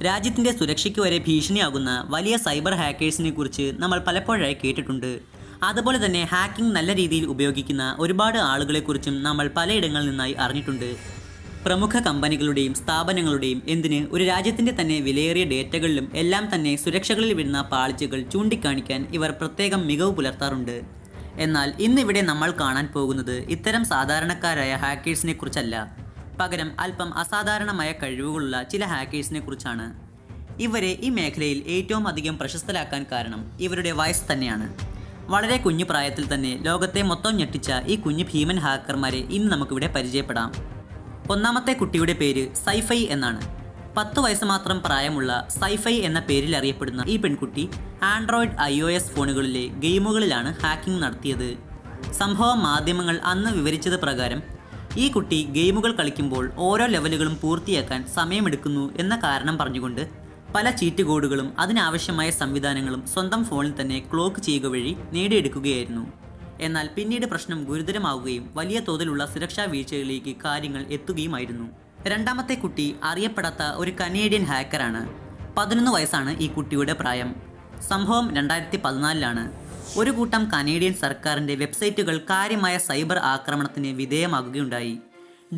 രാജ്യത്തിൻ്റെ സുരക്ഷയ്ക്ക് വരെ ഭീഷണിയാകുന്ന വലിയ സൈബർ ഹാക്കേഴ്സിനെ കുറിച്ച് നമ്മൾ പലപ്പോഴായി കേട്ടിട്ടുണ്ട്. അതുപോലെ തന്നെ ഹാക്കിംഗ് നല്ല രീതിയിൽ ഉപയോഗിക്കുന്ന ഒരുപാട് ആളുകളെക്കുറിച്ചും നമ്മൾ പലയിടങ്ങളിൽ നിന്നായി അറിഞ്ഞിട്ടുണ്ട്. പ്രമുഖ കമ്പനികളുടെയും സ്ഥാപനങ്ങളുടെയും എന്തിന് ഒരു രാജ്യത്തിൻ്റെ തന്നെ വിലയേറിയ ഡേറ്റകളിലും എല്ലാം തന്നെ സുരക്ഷകളിൽ വരുന്ന പാളിച്ചകൾ ചൂണ്ടിക്കാണിക്കാൻ ഇവർ പ്രത്യേകം മികവ് പുലർത്താറുണ്ട്. എന്നാൽ ഇന്നിവിടെ നമ്മൾ കാണാൻ പോകുന്നത് ഇത്തരം സാധാരണക്കാരായ ഹാക്കേഴ്സിനെ കുറിച്ചല്ല, പകരം അല്പം അസാധാരണമായ കഴിവുകളുള്ള ചില ഹാക്കേഴ്സിനെ കുറിച്ചാണ്. ഇവരെ ഈ മേഖലയിൽ ഏറ്റവും അധികം പ്രശസ്തരാക്കാൻ കാരണം ഇവരുടെ വയസ്സ് തന്നെയാണ്. വളരെ കുഞ്ഞു പ്രായത്തിൽ തന്നെ ലോകത്തെ മൊത്തം ഞെട്ടിച്ച ഈ കുഞ്ഞു ഭീമൻ ഹാക്കർമാരെ ഇന്ന് നമുക്കിവിടെ പരിചയപ്പെടാം. ഒന്നാമത്തെ കുട്ടിയുടെ പേര് സൈഫൈ എന്നാണ്. 10 വയസ്സ് മാത്രം പ്രായമുള്ള സൈഫൈ എന്ന പേരിൽ അറിയപ്പെടുന്ന ഈ പെൺകുട്ടി ആൻഡ്രോയിഡ് iOS ഫോണുകളിലെ ഗെയിമുകളിലാണ് ഹാക്കിംഗ് നടത്തിയത്. സംഭവം മാധ്യമങ്ങൾ അന്ന് വിവരിച്ചത് പ്രകാരം ഈ കുട്ടി ഗെയിമുകൾ കളിക്കുമ്പോൾ ഓരോ ലെവലുകളും പൂർത്തിയാക്കാൻ സമയമെടുക്കുന്നു എന്ന കാരണം പറഞ്ഞുകൊണ്ട് പല ചീറ്റ് കോഡുകളും അതിനാവശ്യമായ സംവിധാനങ്ങളും സ്വന്തം ഫോണിൽ തന്നെ ക്ലോക്ക് ചെയ്യുക വഴി നേടിയെടുക്കുകയായിരുന്നു. എന്നാൽ പിന്നീട് പ്രശ്നം ഗുരുതരമാവുകയും വലിയ തോതിലുള്ള സുരക്ഷാ വീഴ്ചകളിലേക്ക് കാര്യങ്ങൾ എത്തുകയുമായിരുന്നു. രണ്ടാമത്തെ കുട്ടി അറിയപ്പെടാത്ത ഒരു കനേഡിയൻ ഹാക്കറാണ്. 11 വയസ്സാണ് ഈ കുട്ടിയുടെ പ്രായം. സംഭവം 2014 ഒരു കൂട്ടം കനേഡിയൻ സർക്കാരിൻ്റെ വെബ്സൈറ്റുകൾ കാര്യമായ സൈബർ ആക്രമണത്തിന് വിധേയമാകുകയുണ്ടായി.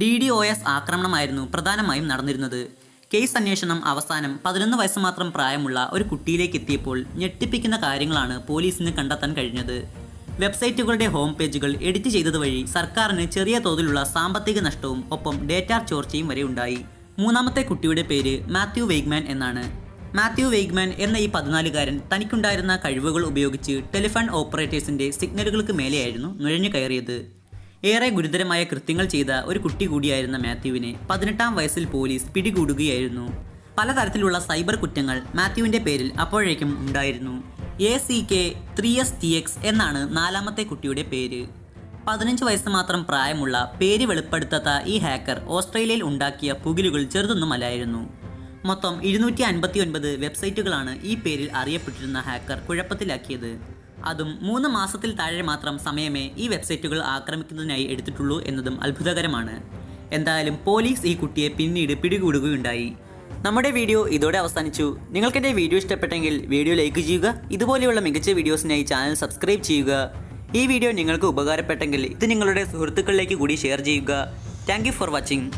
DDoS ആക്രമണമായിരുന്നു പ്രധാനമായും നടന്നിരുന്നത്. കേസ് അന്വേഷണം അവസാനം 11 വയസ്സ് മാത്രം പ്രായമുള്ള ഒരു കുട്ടിയിലേക്ക് എത്തിയപ്പോൾ ഞെട്ടിപ്പിക്കുന്ന കാര്യങ്ങളാണ് പോലീസിന് കണ്ടെത്താൻ കഴിഞ്ഞത്. വെബ്സൈറ്റുകളുടെ ഹോം പേജുകൾ എഡിറ്റ് ചെയ്തത് വഴി സർക്കാരിന് ചെറിയ തോതിലുള്ള സാമ്പത്തിക നഷ്ടവും ഒപ്പം ഡേറ്റ ചോർച്ചയും വരെ ഉണ്ടായി. മൂന്നാമത്തെ കുട്ടിയുടെ പേര് മാത്യു വെയ്ഗ്മാൻ എന്നാണ്. മാത്യു വെയ്ഗ്മാൻ എന്ന ഈ 14-കാരൻ തനിക്കുണ്ടായിരുന്ന കഴിവുകൾ ഉപയോഗിച്ച് ടെലിഫോൺ ഓപ്പറേറ്റേഴ്സിൻ്റെ സിഗ്നലുകൾക്ക് മേലെയായിരുന്നു നുഴഞ്ഞു കയറിയത്. ഏറെ ഗുരുതരമായ കൃത്യങ്ങൾ ചെയ്ത ഒരു കുട്ടി കൂടിയായിരുന്ന മാത്യുവിനെ 18-ാം വയസ്സിൽ പോലീസ് പിടികൂടുകയായിരുന്നു. പലതരത്തിലുള്ള സൈബർ കുറ്റങ്ങൾ മാത്യുവിൻ്റെ പേരിൽ അപ്പോഴേക്കും ഉണ്ടായിരുന്നു. ACK3STX എന്നാണ് നാലാമത്തെ കുട്ടിയുടെ പേര്. 15 വയസ്സ് മാത്രം പ്രായമുള്ള പേര് വെളിപ്പെടുത്താത്ത ഈ ഹാക്കർ ഓസ്ട്രേലിയയിൽ ഉണ്ടാക്കിയ പുകിലുകൾ ചെറുതൊന്നുമല്ലായിരുന്നു. മൊത്തം 259 വെബ്സൈറ്റുകളാണ് ഈ പേരിൽ അറിയപ്പെട്ടിരുന്ന ഹാക്കർ കുഴപ്പത്തിലാക്കിയത്. അതും 3 മാസത്തിൽ താഴെ മാത്രം സമയമേ ഈ വെബ്സൈറ്റുകൾ ആക്രമിക്കുന്നതിനായി എടുത്തിട്ടുള്ളൂ എന്നതും അത്ഭുതകരമാണ്. എന്തായാലും പോലീസ് ഈ കുട്ടിയെ പിന്നീട് പിടികൂടുകയുണ്ടായി. നമ്മുടെ വീഡിയോ ഇതോടെ അവസാനിച്ചു. നിങ്ങൾക്കെൻ്റെ വീഡിയോ ഇഷ്ടപ്പെട്ടെങ്കിൽ വീഡിയോ ലൈക്ക് ചെയ്യുക. ഇതുപോലെയുള്ള മികച്ച വീഡിയോസിനായി ചാനൽ സബ്സ്ക്രൈബ് ചെയ്യുക. ഈ വീഡിയോ നിങ്ങൾക്ക് ഉപകാരപ്പെട്ടെങ്കിൽ ഇത് നിങ്ങളുടെ സുഹൃത്തുക്കളിലേക്ക് കൂടി ഷെയർ ചെയ്യുക. Thank you for watching.